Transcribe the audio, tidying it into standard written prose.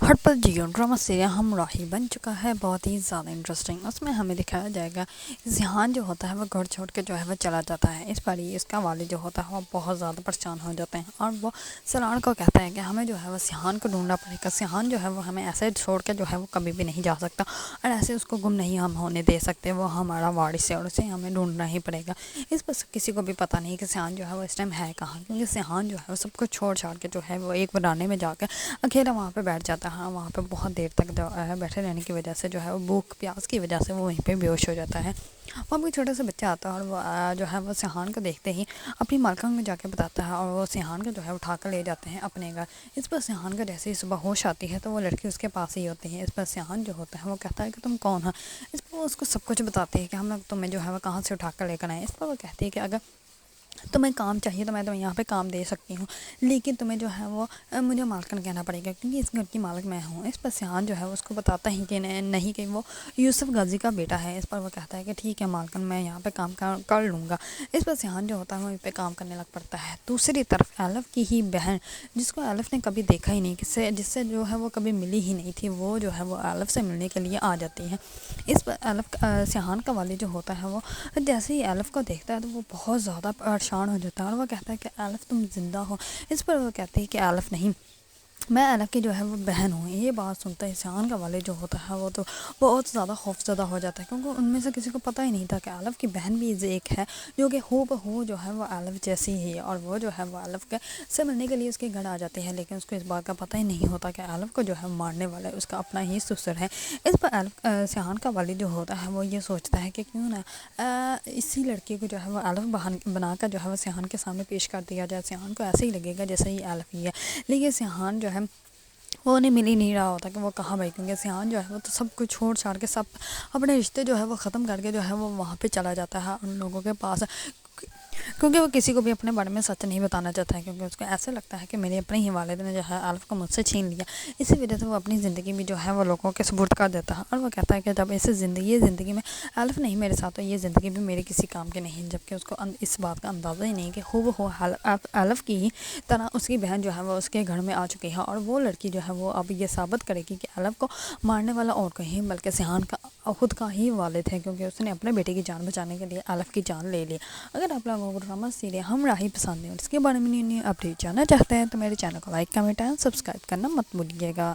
ہر پل Jio drama serial ہمراہی بن چکا ہے بہت ہی زیادہ انٹرسٹنگ۔ اس میں ہمیں دکھایا جائے گا ذیحان جو ہوتا ہے وہ گھر چھوڑ کے جو ہے وہ چلا جاتا ہے۔ اس پر ہی اس کا والد جو ہوتا ہے وہ بہت زیادہ پریشان ہو جاتے ہیں اور وہ سلان کو کہتا ہے کہ ہمیں جو ہے وہ ذیحان کو ڈھونڈنا پڑے گا۔ ذیحان جو ہے وہ ہمیں ایسے چھوڑ کے جو ہے وہ کبھی بھی نہیں جا سکتا اور ایسے اس کو گم نہیں ہم ہونے دے سکتے، وہ ہمارا وارث ہے اور اسے ہمیں ڈھونڈنا ہی پڑے گا۔ اس پر کسی کو بھی پتہ نہیں کہ ذیحان جو ہے وہ اس ٹائم ہے کہاں، کیونکہ ذیحان جو ہے وہ سب کو چھوڑ چھاڑ کے جو ہے وہ ایک ورانے میں جا کے اکیلا وہاں پہ بیٹھ جاتا ہے۔ وہاں پہ بہت دیر تک جو ہے بیٹھے رہنے کی وجہ سے جو ہے وہ بھوک پیاس کی وجہ سے وہ وہیں پہ بے ہوش ہو جاتا ہے۔ وہاں کوئی چھوٹا سا بچہ آتا ہے اور وہ جو ہے وہ ذیحان کو دیکھتے ہی اپنی مالکن میں جا کے بتاتا ہے اور وہ ذیحان کو جو ہے اٹھا کر لے جاتے ہیں اپنے گھر۔ اس پر ذیحان کو جیسے ہی صبح ہوش آتی ہے تو وہ لڑکی اس کے پاس ہی ہوتی ہے۔ اس پر ذیحان جو ہوتا ہے وہ کہتا ہے کہ تم کون ہو؟ اس پر وہ اس کو سب کچھ بتاتی ہے کہ ہم لوگ تمہیں جو ہے وہ کہاں سے اٹھا کر لے کر آئے۔ اس پر وہ کہتی ہے کہ اگر تمہیں کام چاہیے تو میں تمہیں یہاں پہ کام دے سکتی ہوں، لیکن تمہیں جو ہے وہ مجھے مالکن کہنا پڑے گا کیونکہ اس گھر کی مالک میں ہوں۔ اس پر ذیحان جو ہے اس کو بتاتا ہی کہ نہیں کہ وہ یوسف غازی کا بیٹا ہے۔ اس پر وہ کہتا ہے کہ ٹھیک ہے مالکن، میں یہاں پہ کام کر لوں گا۔ اس پر ذیحان جو ہوتا ہے وہ پہ کام کرنے لگ پڑتا ہے۔ دوسری طرف الف کی ہی بہن، جس کو الف نے کبھی دیکھا ہی نہیں، جس سے جو ہے وہ کبھی ملی ہی نہیں تھی، وہ جو ہے وہ الف سے ملنے کے لیے آ جاتی ہے۔ اس پر الف ذیحان کا والد جو ہوتا ہے وہ جیسے ہی الف کو دیکھتا ہے تو وہ بہت زیادہ پریشان ہو جاتا ہے اور وہ کہتا ہے کہ الف تم زندہ ہو۔ اس پر وہ کہتی ہے کہ الف نہیں، میں الف کی جو ہے وہ بہن ہوں۔ یہ بات سنتا ہے ذیحان کا والد جو ہوتا ہے وہ تو بہت زیادہ خوفزدہ ہو جاتا ہے، کیونکہ ان میں سے کسی کو پتہ ہی نہیں تھا کہ الف کی بہن بھی ایک ہے جو کہ ہو بہو جو ہے وہ الف جیسی ہی ہے، اور وہ جو ہے وہ الف کے سے ملنے کے لیے اس کے گھر آ جاتی ہے، لیکن اس کو اس بات کا پتہ ہی نہیں ہوتا کہ الف کو جو ہے مارنے والا ہے اس کا اپنا ہی سسر ہے۔ اس پر ذیحان کا والد جو ہوتا ہے وہ یہ سوچتا ہے کہ کیوں نہ اسی لڑکی کو جو ہے وہ الف بنا کر جو ہے وہ ذیحان کے سامنے پیش کر دیا جائے۔ ذیحان کو ایسے ہی لگے گا جیسے ہی الف ہی ہے، لیکن ذیحان جو ہے وہ انہیں مل ہی نہیں رہا ہوتا کہ وہ کہاں بھائی، کیونکہ ذیحان جو ہے وہ تو سب کچھ چھوڑ چھاڑ کے سب اپنے رشتے جو ہے وہ ختم کر کے جو ہے وہ وہاں پہ چلا جاتا ہے ان لوگوں کے پاس، کیونکہ وہ کسی کو بھی اپنے بارے میں سچ نہیں بتانا چاہتا ہے، کیونکہ اس کو ایسا لگتا ہے کہ میرے اپنے ہی والد نے جو ہے الف کو مجھ سے چھین لیا۔ اسی وجہ سے وہ اپنی زندگی بھی جو ہے وہ لوگوں کے سپرد کر دیتا ہے اور وہ کہتا ہے کہ جب یہ زندگی میں الف نہیں میرے ساتھ تو یہ زندگی بھی میرے کسی کام کی نہیں، جبکہ اس کو اس بات کا اندازہ ہی نہیں کہ ہو الف کی ہی طرح اس کی بہن جو ہے وہ اس کے گھر میں آ چکی ہے، اور وہ لڑکی جو ہے وہ اب یہ ثابت کرے گی کہ الف کو مارنے والا اور کوئی بلکہ ذیحان کا خود کا ہی والد ہے، کیونکہ اس نے اپنے بیٹے کی جان بچانے کے لیے الف کی جان لے لی۔ اگر آپ لوگوں کو ڈرامہ سیریل ہمراہی پسند ہے اور اس کے بارے میں نیو اپڈیٹ جاننا چاہتے ہیں تو میرے چینل کو لائک، کمنٹ اور سبسکرائب کرنا مت بھولیے گا۔